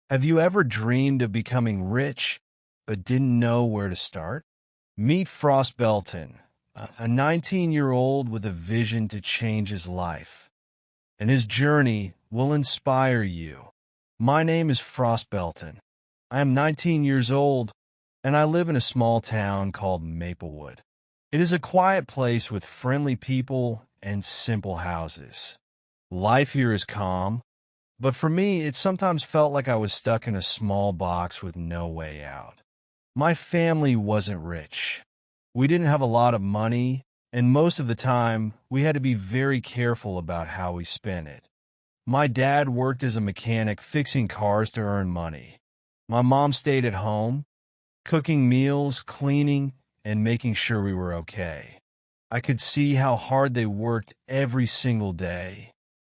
Have you ever dreamed of becoming rich but didn't know where to start? Meet Frost Belton, a 19-year-old with a vision to change his life, and his journey will inspire you. My name is Frost Belton. I am 19 years old, and I live in a small town called Maplewood. It is a quiet place with friendly people and simple houses. Life here is calm, but for me, it sometimes felt like I was stuck in a small box with no way out. My family wasn't rich. We didn't have a lot of money, and most of the time, we had to be very careful about how we spent it. My dad worked as a mechanic fixing cars to earn money. My mom stayed at home, cooking meals, cleaning, and making sure we were okay. I could see how hard they worked every single day.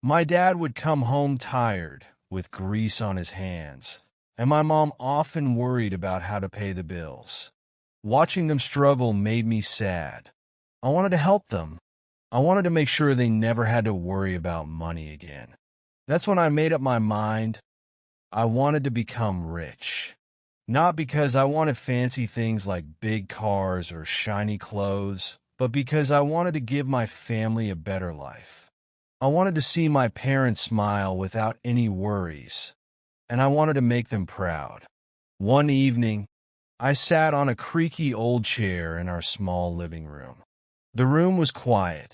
My dad would come home tired, with grease on his hands, and my mom often worried about how to pay the bills. Watching them struggle made me sad. I wanted to help them. I wanted to make sure they never had to worry about money again. That's when I made up my mind. I wanted to become rich. Not because I wanted fancy things like big cars or shiny clothes, but because I wanted to give my family a better life. I wanted to see my parents smile without any worries, and I wanted to make them proud. One evening, I sat on a creaky old chair in our small living room. The room was quiet,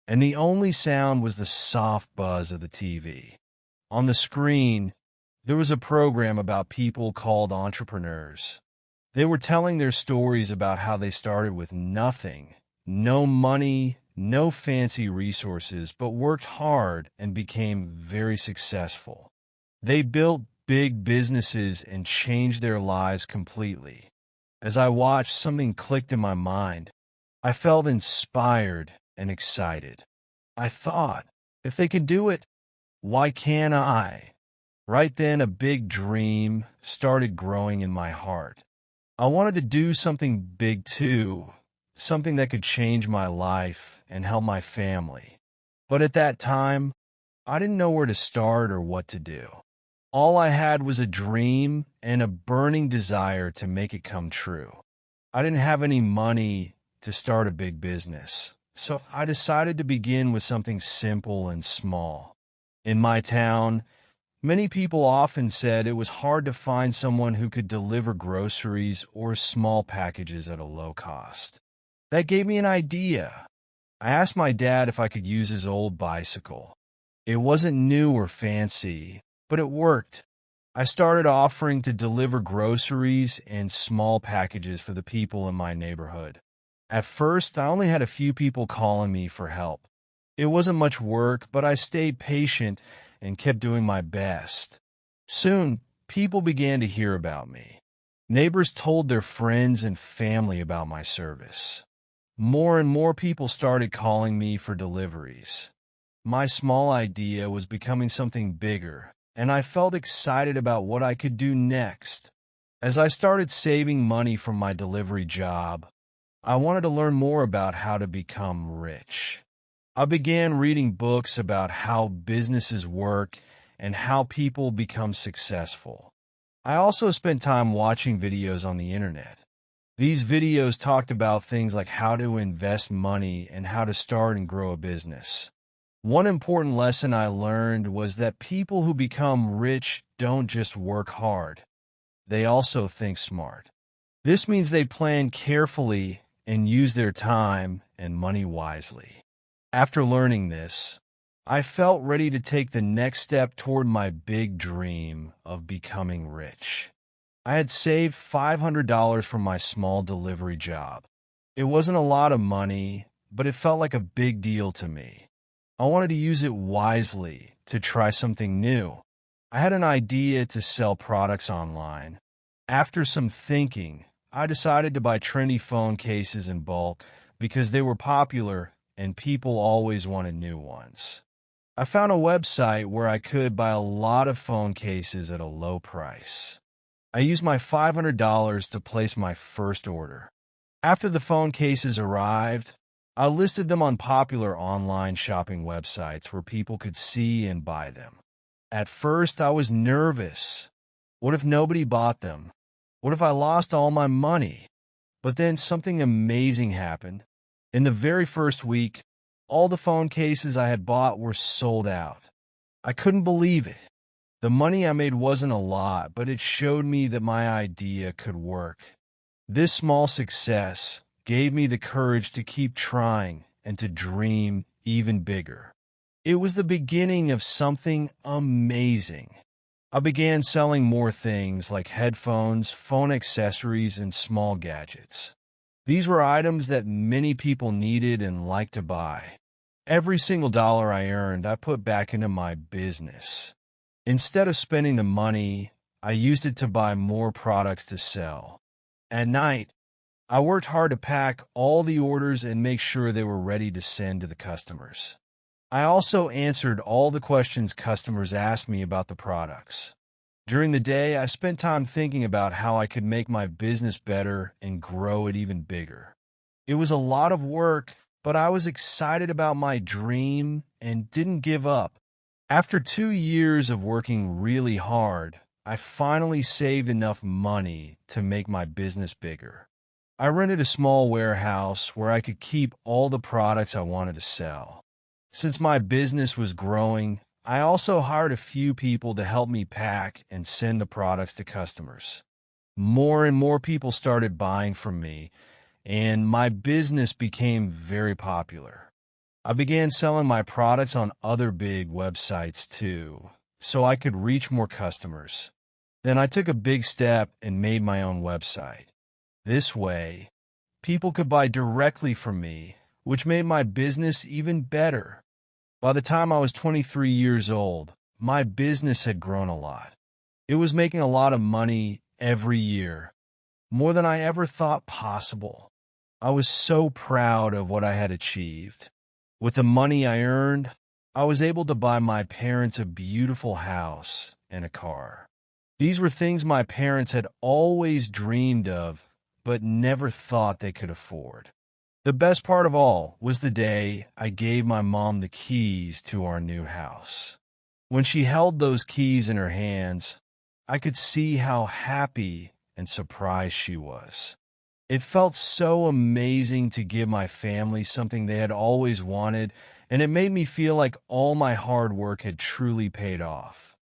and the only sound was the soft buzz of the TV. On the screen, there was a program about people called entrepreneurs. They were telling their stories about how they started with nothing, no money, no fancy resources, but worked hard and became very successful. They built big businesses and changed their lives completely. As I watched, something clicked in my mind. I felt inspired and excited. I thought, if they could do it, why can't I? Right then, a big dream started growing in my heart. I wanted to do something big too, something that could change my life and help my family. But at that time, I didn't know where to start or what to do. All I had was a dream and a burning desire to make it come true. I didn't have any money to start a big business, so I decided to begin with something simple and small. In my town, many people often said it was hard to find someone who could deliver groceries or small packages at a low cost. That gave me an idea. I asked my dad if I could use his old bicycle. It wasn't new or fancy, but it worked. I started offering to deliver groceries and small packages for the people in my neighborhood. At first, I only had a few people calling me for help. It wasn't much work, but I stayed patient and kept doing my best. Soon, people began to hear about me. Neighbors told their friends and family about my service. More and more people started calling me for deliveries. My small idea was becoming something bigger, and I felt excited about what I could do next. As I started saving money from my delivery job, I wanted to learn more about how to become rich. I began reading books about how businesses work and how people become successful. I also spent time watching videos on the internet. These videos talked about things like how to invest money and how to start and grow a business. One important lesson I learned was that people who become rich don't just work hard. They also think smart. This means they plan carefully and use their time and money wisely. After learning this, I felt ready to take the next step toward my big dream of becoming rich. I had saved $500 from my small delivery job. It wasn't a lot of money, but it felt like a big deal to me. I wanted to use it wisely to try something new. I had an idea to sell products online. After some thinking, I decided to buy trendy phone cases in bulk because they were popular and people always wanted new ones. I found a website where I could buy a lot of phone cases at a low price. I used my $500 to place my first order. After the phone cases arrived, I listed them on popular online shopping websites where people could see and buy them. At first, I was nervous. What if nobody bought them? What if I lost all my money? But then something amazing happened. In the very first week, all the phone cases I had bought were sold out. I couldn't believe it. The money I made wasn't a lot, but it showed me that my idea could work. This small success gave me the courage to keep trying and to dream even bigger. It was the beginning of something amazing. I began selling more things like headphones, phone accessories, and small gadgets. These were items that many people needed and liked to buy. Every single dollar I earned, I put back into my business. Instead of spending the money, I used it to buy more products to sell. At night, I worked hard to pack all the orders and make sure they were ready to send to the customers. I also answered all the questions customers asked me about the products. During the day, I spent time thinking about how I could make my business better and grow it even bigger. It was a lot of work, but I was excited about my dream and didn't give up. After 2 years of working really hard, I finally saved enough money to make my business bigger. I rented a small warehouse where I could keep all the products I wanted to sell. Since my business was growing, I also hired a few people to help me pack and send the products to customers. More and more people started buying from me, and my business became very popular. I began selling my products on other big websites too, so I could reach more customers. Then I took a big step and made my own website. This way, people could buy directly from me, which made my business even better. By the time I was 23 years old, my business had grown a lot. It was making a lot of money every year, more than I ever thought possible. I was so proud of what I had achieved. With the money I earned, I was able to buy my parents a beautiful house and a car. These were things my parents had always dreamed of, but never thought they could afford. The best part of all was the day I gave my mom the keys to our new house. When she held those keys in her hands, I could see how happy and surprised she was. It felt so amazing to give my family something they had always wanted, and it made me feel like all my hard work had truly paid off.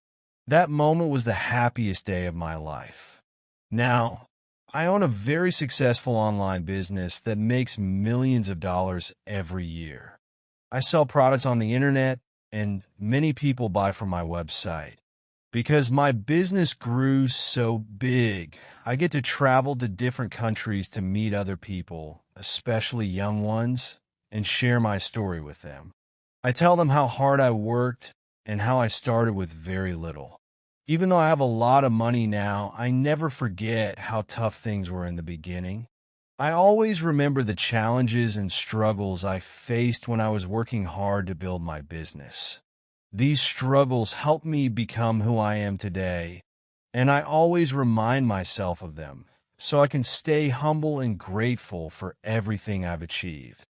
That moment was the happiest day of my life. Now, I own a very successful online business that makes millions of dollars every year. I sell products on the internet, and many people buy from my website. Because my business grew so big, I get to travel to different countries to meet other people, especially young ones, and share my story with them. I tell them how hard I worked and how I started with very little. Even though I have a lot of money now, I never forget how tough things were in the beginning. I always remember the challenges and struggles I faced when I was working hard to build my business. These struggles helped me become who I am today, and I always remind myself of them so I can stay humble and grateful for everything I've achieved.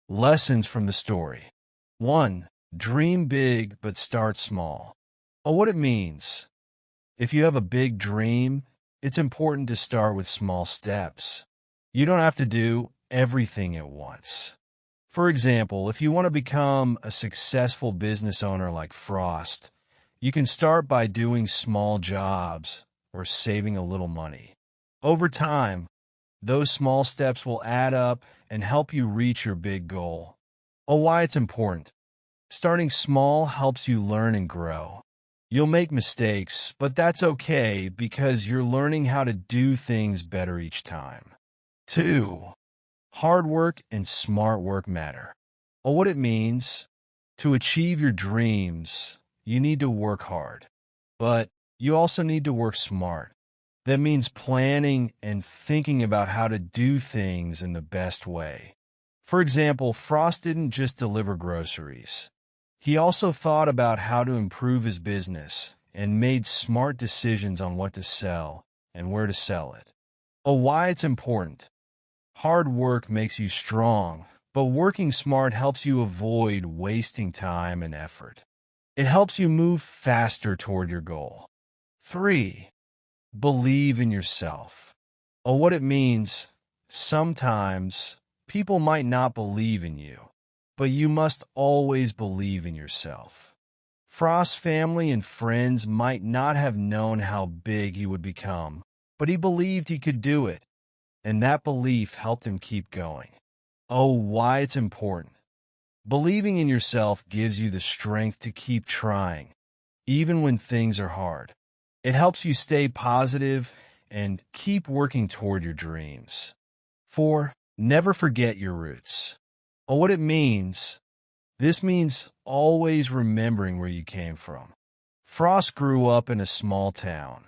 Lessons from the story. 1. Dream big but start small. What it means. If you have a big dream, it's important to start with small steps. You don't have to do everything at once. For example, if you want to become a successful business owner like Frost, you can start by doing small jobs or saving a little money. Over time, those small steps will add up and help you reach your big goal. Why it's important. Starting small helps you learn and grow. You'll make mistakes, but that's okay because you're learning how to do things better each time. 2. Hard work and smart work matter. What it means, to achieve your dreams, you need to work hard, but you also need to work smart. That means planning and thinking about how to do things in the best way. For example, Frost didn't just deliver groceries. He also thought about how to improve his business and made smart decisions on what to sell and where to sell it. Why it's important. Hard work makes you strong, but working smart helps you avoid wasting time and effort. It helps you move faster toward your goal. 3. Believe in yourself. Or what it means, sometimes people might not believe in you, but you must always believe in yourself. Frost's family and friends might not have known how big he would become, but he believed he could do it, and that belief helped him keep going. Oh, why it's important. Believing in yourself gives you the strength to keep trying, even when things are hard. It helps you stay positive and keep working toward your dreams. 4. Never forget your roots. Well, what it means, this means always remembering where you came from. Frost grew up in a small town,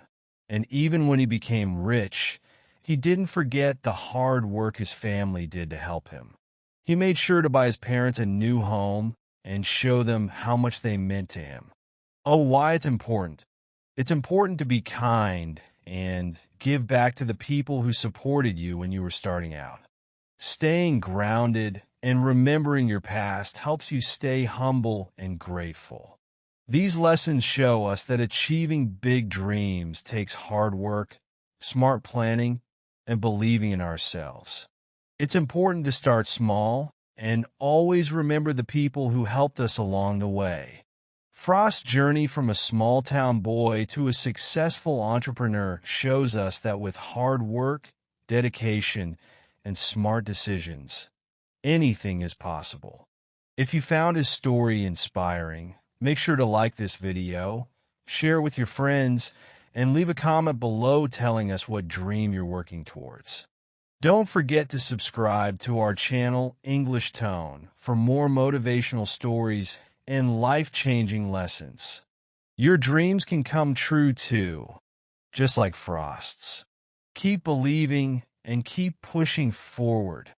and even when he became rich, he didn't forget the hard work his family did to help him. He made sure to buy his parents a new home and show them how much they meant to him. Oh, why it's important. It's important to be kind and give back to the people who supported you when you were starting out. Staying grounded and remembering your past helps you stay humble and grateful. These lessons show us that achieving big dreams takes hard work, smart planning, and believing in ourselves. It's important to start small and always remember the people who helped us along the way. Frost's journey from a small-town boy to a successful entrepreneur shows us that with hard work, dedication, and smart decisions, anything is possible. If you found his story inspiring, make sure to like this video, share it with your friends, and leave a comment below telling us what dream you're working towards. Don't forget to subscribe to our channel, English Tone, for more motivational stories and life-changing lessons. Your dreams can come true too, just like Frost's. Keep believing and keep pushing forward.